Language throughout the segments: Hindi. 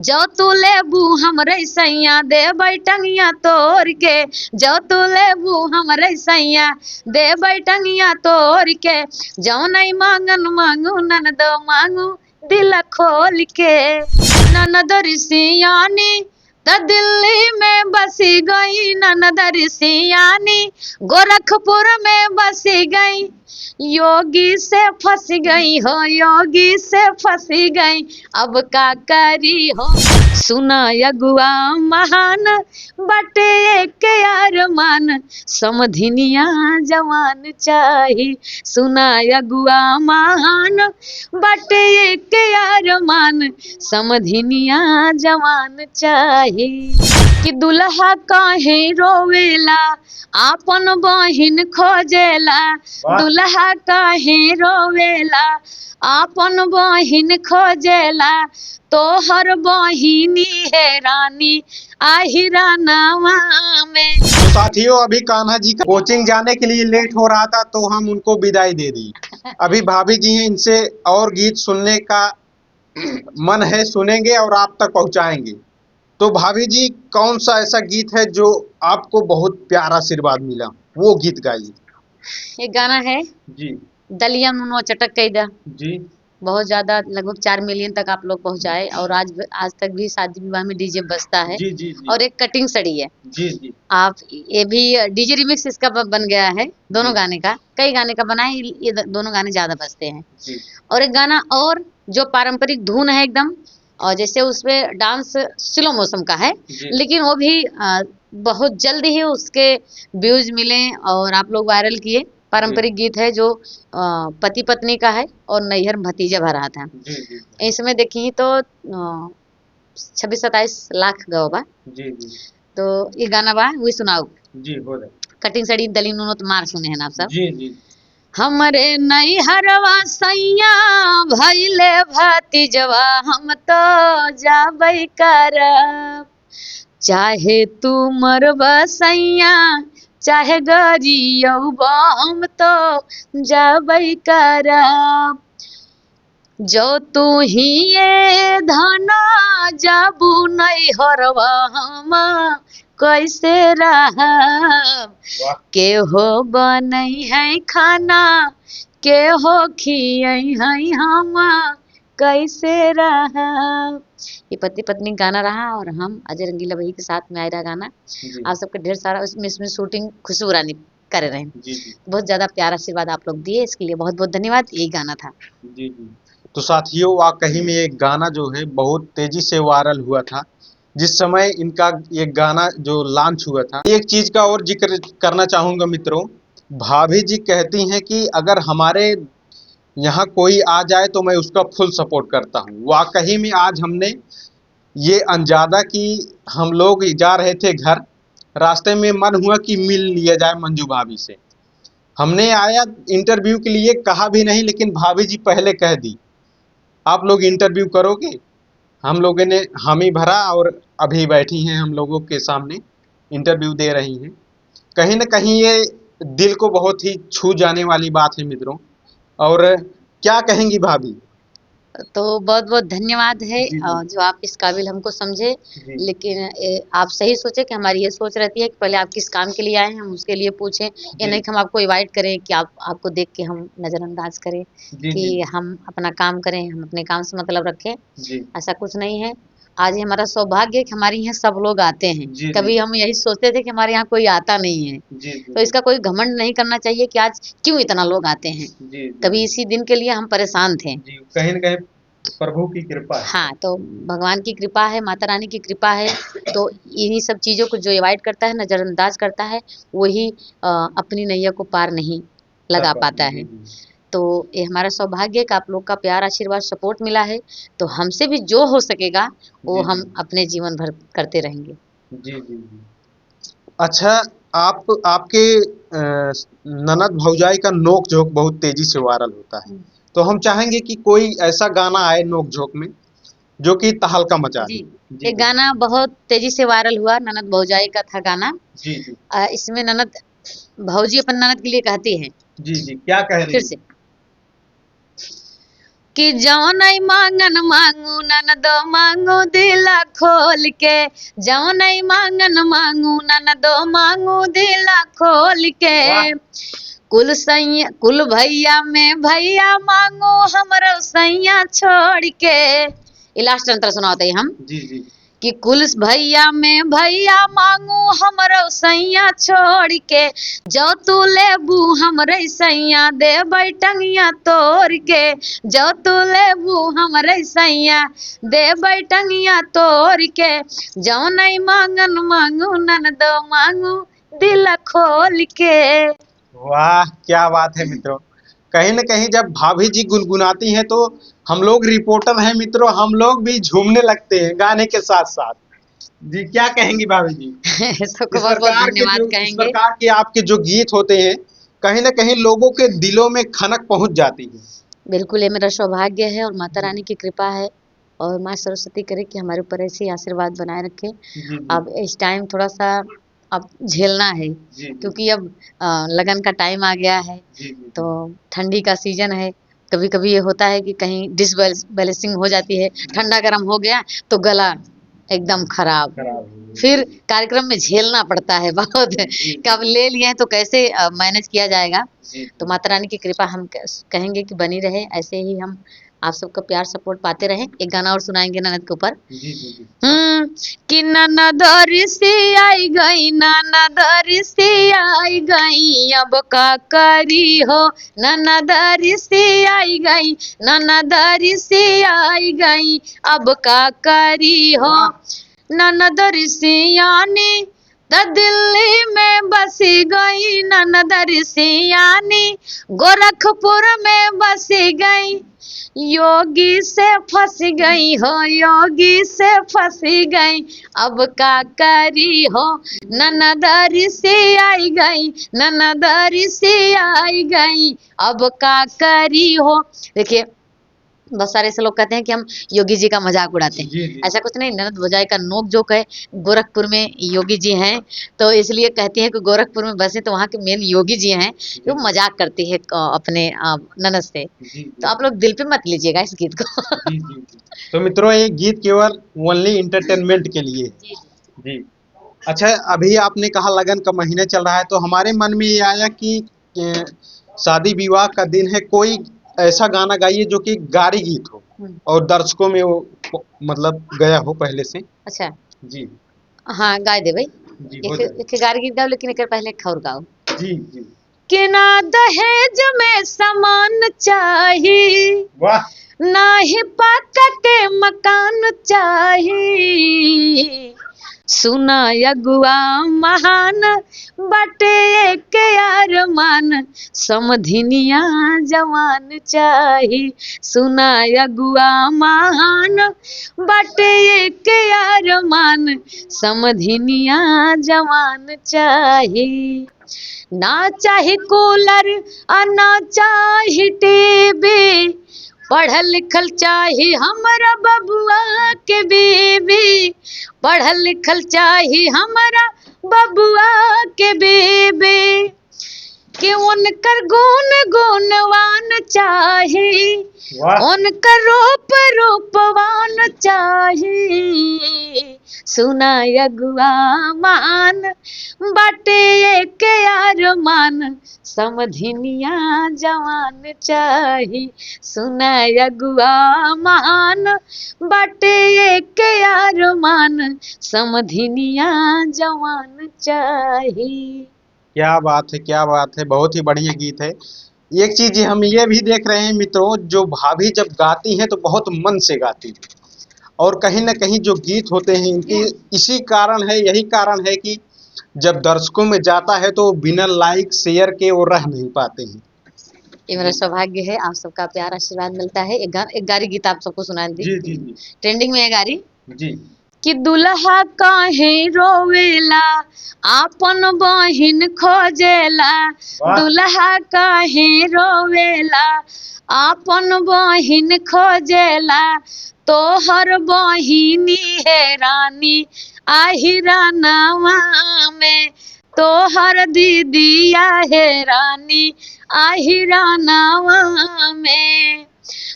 जो तू लेबू हमरे सैया दे बैठंगिया तोड़ के, जो तू लेबू हमरे सैया दे बैठंगिया तोड़ के, जो नहीं मांगन मांगू ननद मांगू दिल खोल के। ननद ऋषियानी त दिल्ली में बसी गई, ननद ऋषियानी गोरखपुर में बसी गई, योगी से फंस गई हो, योगी से फंसी गई, अब का करी हो। सुना अगुआ महान बटे एक अरमान, समधिनिया जवान चाही। सुना अगुआ महान बटे एक अरमान, समधिनिया जवान चाही। कि दुल्हा काहे रोवेला आपन बहिन खोजेला, दुल्हा काहे रोवेला आपन बहिन खोजेला, तोहर बहिनी है रानी आहिरा नावा में। तो साथियों, अभी कान्हा जी का कोचिंग जाने के लिए लेट हो रहा था तो हम उनको विदाई दे दी। अभी भाभी जी हैं, इनसे और गीत सुनने का मन है, सुनेंगे और आप तक पहुंचाएंगे। तो भाभी जी, कौन सा ऐसा गीत है जो आपको बहुत प्यारा आशीर्वाद मिला, वो गीत गाइए। एक गाना है जी दलिया मुनो चटक कैदा जी बहुत ज्यादा, लगभग 4 मिलियन तक आप लोग पहुंचाए, और आज तक भी शादी विवाह में डीजे बजता है। जी जी जी और एक कटिंग सड़ी है जी जी आप, ये भी डीजे रिमिक्स इसका बन गया है, दोनों जी गाने का, कई गाने का बना है, ये दोनों गाने ज्यादा बजते हैं। जी और एक गाना और जो पारंपरिक धुन है एकदम, और जैसे उसमें डांस स्लो मौसम का है, जी लेकिन वो भी बहुत जल्द ही उसके व्यूज मिले और आप लोग वायरल किए। पारंपरिक गीत है जो पति पत्नी का है और नैहर भतीजा भरा था। जी जी इसमें देखिए तो 26-27 लाख गवा बा, जी जी तो ये गाना बा वही सुनाओ। जी हो रहा कटिंग सड़ी दली नुनो तो मार सुने हैं ना आप सब। जी जी हमरे नैहरवा सैया भइले भतीजवा, हम तो जाबै करब, चाहे तू मरबा सैया चाहे गरियौबा, हम तो जाबै करब। जो तू ही ये धना जाबू नैहरवा, हम कैसे रहब, वाह के हो बनई है खाना, के हो खियई है, हम कैसे रहब। ये पति पत्नी गाना रहा, और हम अजय रंगीला भाई के साथ में आया रहा गाना। जी आप सबके ढेर सारा इसमें शूटिंग खुशबू रानी कर रहे हैं। जी जी बहुत ज्यादा प्यारा आशीर्वाद आप लोग दिए, इसके लिए बहुत बहुत धन्यवाद। यही गाना था। जी जी। तो साथियों, वाकई में एक गाना जो है बहुत तेजी से वायरल हुआ था जिस समय इनका ये गाना जो लॉन्च हुआ था। एक चीज का और जिक्र करना चाहूंगा मित्रों, भाभी जी कहती हैं कि अगर हमारे यहाँ कोई आ जाए तो मैं उसका फुल सपोर्ट करता हूँ। वाकई में आज हमने ये अंजादा कि हम लोग जा रहे थे घर, रास्ते में मन हुआ कि मिल लिया जाए मंजू भाभी से। हमने आया इंटरव्यू के लिए, कहा भी नहीं, लेकिन भाभी जी पहले कह दी आप लोग इंटरव्यू करोगे। हम लोगों ने हामी भरा और अभी बैठी हैं हम लोगों के सामने, इंटरव्यू दे रही हैं। कहीं ना कहीं ये दिल को बहुत ही छू जाने वाली बात है मित्रों। और क्या कहेंगी भाभी? तो बहुत बहुत धन्यवाद है जी जी जो आप इस काबिल हमको समझे। जी लेकिन आप सही सोचे कि हमारी ये सोच रहती है कि पहले आप किस काम के लिए आए हैं हम उसके लिए पूछें, ये जी नहीं कि हम आपको इनवाइट करें कि आपको देख के हम नज़रअंदाज करें, जी कि जी हम अपना काम करें, हम अपने काम से मतलब रखें। जी ऐसा कुछ नहीं है। आज ये हमारा सौभाग्य है कि हमारे यहाँ सब लोग आते हैं। जी कभी हम यही सोचते थे कि हमारे यहाँ कोई आता नहीं है, जी जी तो इसका कोई घमंड नहीं करना चाहिए कि आज क्यों इतना लोग आते हैं। जी कभी इसी दिन के लिए हम परेशान थे। जी, कहीं ना कहीं प्रभु की कृपा है। हाँ, तो भगवान की कृपा है, माता रानी की कृपा है। तो इन्हीं सब चीज़ों को जो अवॉइड करता है, नज़रअंदाज करता है, वही अपनी नैया को पार नहीं लगा पाता है। तो ये हमारा सौभाग्य है कि आप लोग का प्यार, आशीर्वाद, सपोर्ट मिला है। तो हमसे भी जो हो सकेगा वो जी हम जी अपने जीवन भर करते रहेंगे। जी जी जी। अच्छा, आप आपके ननद भौजाई का नोक झोंक बहुत तेजी से वायरल होता है, तो हम चाहेंगे कि कोई ऐसा गाना आए नोक झोंक में जो कि तहलका मचा जी, दे। जी एक बोलिए। गाना बहुत तेजी से वायरल हुआ, ननद भौजाई का था गाना। जी जी इसमें ननद भौजी अपन ननद के लिए कहती है, जी जी, क्या कह रही फिर हैं? से, कि जौन मांगन मांगू ननदो मांगू दिला खोल के, जौन मांगन मांगू ननदो मांगू दिला खोल के। कुल भैया में भैया मांगो हमरो सैया छोड़ के। ये लास्ट अंतर सुनाते हैं हम जी जी कि कुल भैया में भैया मांगू हमरो सैया छोड़ के, जो तू लेबू हमरे सैया दे बैठंगिया तोड़ के, जो तू लेबू हमरे सैया दे बैठंगिया तोड़ के। जो नहीं मांगन मांगू ननदो मांगू दिल खोल के। वाह क्या बात है मित्रों। कहीं न कहीं जब भाभी जी गुनगुनाती हैं तो हम लोग रिपोर्टर हैं मित्रों, हम लोग भी झूमने लगते हैं गाने के साथ साथ। जी क्या कहेंगी भाभी जी? सबको इस बहुत बहुत प्रकार के धन्यवाद जो इस कहेंगे। प्रकार के आपके जो गीत होते हैं कहीं न कहीं लोगों के दिलों में खनक पहुंच जाती है। बिल्कुल, ये मेरा सौभाग्य है और माता जी रानी की कृपा है और माँ सरस्वती करे कि हमारे ऊपर ऐसे ही आशीर्वाद बनाए रखे। जी जी अब इस टाइम थोड़ा सा अब झेलना है जी जी क्योंकि अब लगन का टाइम आ गया है, जी जी तो ठंडी का सीजन है। कभी कभी ये होता है कि कहीं डिसबैलेंसिंग हो जाती है, ठंडा गर्म हो गया तो गला एकदम खराब, खराब हो गई। फिर कार्यक्रम में झेलना पड़ता है बहुत। जी कब ले लिए हैं तो कैसे मैनेज किया जाएगा। जी तो माता रानी की कृपा हम कहेंगे कि बनी रहे, ऐसे ही हम आप सबका प्यार सपोर्ट पाते रहें। एक गाना और सुनाएंगे ननद के ऊपर। जी जी जी कि ननद ऋषि आई गई, ननद ऋषि आई गई, अब का करी हो, ननद ऋषि आई गई, ननद ऋषि आई गई, अब का करी हो। ननद ऋषियानी द दिल्ली में बसी गई, ननद ऋषियानी गोरखपुर में बसी गई, योगी से फंस गई हो, योगी से फंसी गई, अब का करी हो, ननद ऋषि आई गई, ननद ऋषि आई गई, अब का करी हो। देखिए बहुत सारे ऐसे लोग कहते हैं कि हम योगी जी का मजाक उड़ाते हैं, जी जी ऐसा कुछ नहीं। ननद भौजाई का नोक जोक है। गोरखपुर में योगी जी हैं तो इसलिए कहती हैं कि गोरखपुर में बसे तो वहाँ के मेन योगी जी हैं, जो मजाक करती है अपने ननद से। जी तो आप लोग दिल पे मत लीजिएगा इस गीत को। जी जी जी। तो मित्रों ये गीत केवल ओनली इंटरटेनमेंट के लिए है। जी जी अच्छा अभी आपने कहा लगन का महीना चल रहा है तो हमारे मन में ये आया कि शादी विवाह का दिन है, कोई ऐसा गाना गाइए जो कि गारी गीत हो और दर्शकों में वो मतलब गया हो पहले से। अच्छा जी हाँ गा दे भाई। जी हो जाए। एक गार गीत गाओ लेकिन एक पहले एक और गाओ। जी जी कि ना दहेज में सामान चाहिए, वाह ना ही पक्का के मकान चाहिए, सुना अगुआ महान बटे के अरमान, समधिनिया जवान चाही, सुना अगुआ महान बटे के अरमान, समधिनिया जवान चाही। ना चाही कूलर आ ना चाही टीवी, पढ़ल लिखल चाही हमरा बबुआ के बीबी, पढ़ल लिखल चाही हमरा बबुआ के बीबी, कि उनकर गुण गुणवान चाही, वाह उनकर रूप रूपवान चाही, सुना अगुआ मान बाटे के अरमान, समधिनिया जवान चाही, सुना अगुआ मान बाटे के अरमान, समधिनिया जवान चाही। क्या बात है क्या बात है, बहुत ही बढ़िया गीत है। एक चीज हम ये भी देख रहे हैं मित्रों, जो भाभी जब गाती हैं तो बहुत मन से गाती हैं और कहीं ना कहीं जो गीत होते हैं इनकी इसी कारण है, यही कारण है कि जब दर्शकों में जाता है तो बिना लाइक शेयर के वो रह नहीं पाते हैं। ये मेरा सौभाग्य है, आप सबका प्यार आशीर्वाद मिलता है। एक गारी गीत आप सबको सुना दी, जी जी जी ट्रेंडिंग में है गारी। जी कि दुल्हा काहे रोवेला आपन बहिन खोजेला, वाह दुल्हा काहे रोवेला आपन बहिन खोजेला, तोहर बहिनी है रानी आहिरानावा में, तोहर दीदिया है रानी आहिरानावा में,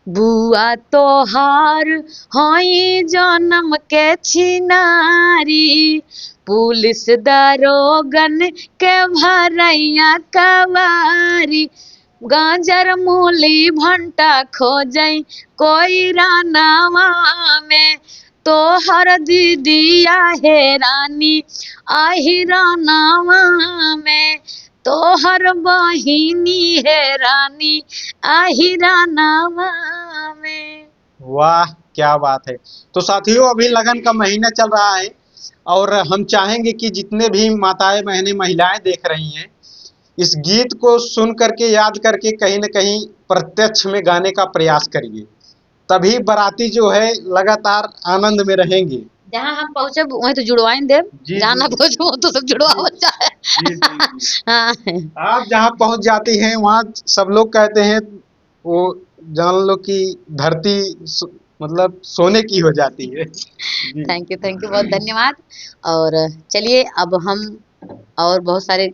बुआ तोहार हई जन्म के छिनारी, पुलिस दरोगन के भरैया कवारी, गाजर मूली भंटा खोजई कोई रानावा में, तोहर दीदिया हे रानी आही रानावा में, तोहर बहिनी है रानी आही रानावा में। वाह क्या बात है। तो साथियों अभी लगन का महीना चल रहा है और हम चाहेंगे कि जितने भी माताएं बहनें महिलाएं देख रही हैं इस गीत को सुन करके याद करके कहीं न कहीं प्रत्यक्ष में गाने का प्रयास करिए, तभी बाराती जो है लगातार आनंद में रहेंगे। जहाँ हम पहुँचे वहीं तो जुड़वाइन देव, जी जहाँ ना जी पहुँचे वो तो सब जुड़वा बच्चा है। जी जी। हाँ आप जहाँ पहुंच जाती हैं वहाँ सब लोग कहते हैं वो जान लो कि धरती मतलब सोने की हो जाती है। जी थैंक यू बहुत धन्यवाद। और चलिए अब हम और बहुत सारे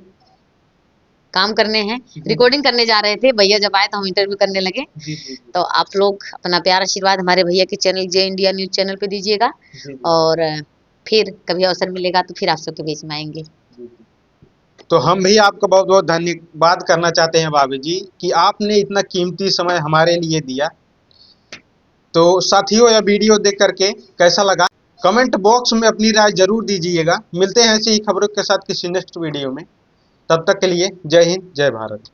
काम करने हैं, रिकॉर्डिंग करने जा रहे थे, भैया जब आए तो हम इंटरव्यू करने लगे। जी जी तो आप लोग अपना प्यार आशीर्वाद हमारे भैया के चैनल जे इंडिया न्यूज चैनल पे दीजिएगा, जी जी और फिर कभी अवसर मिलेगा तो फिर आप सबके बीच में आएंगे। जी। तो हम भी आपका बहुत बहुत धन्यवाद करना चाहते हैं भाभी जी कि आपने इतना कीमती समय हमारे लिए दिया। तो साथियों यह वीडियो देख करके कैसा लगा कमेंट बॉक्स में अपनी राय जरूर दीजिएगा। मिलते हैं ऐसी ही खबरों के साथ किसी नेक्स्ट वीडियो में, तब तक के लिए जय हिंद जय भारत।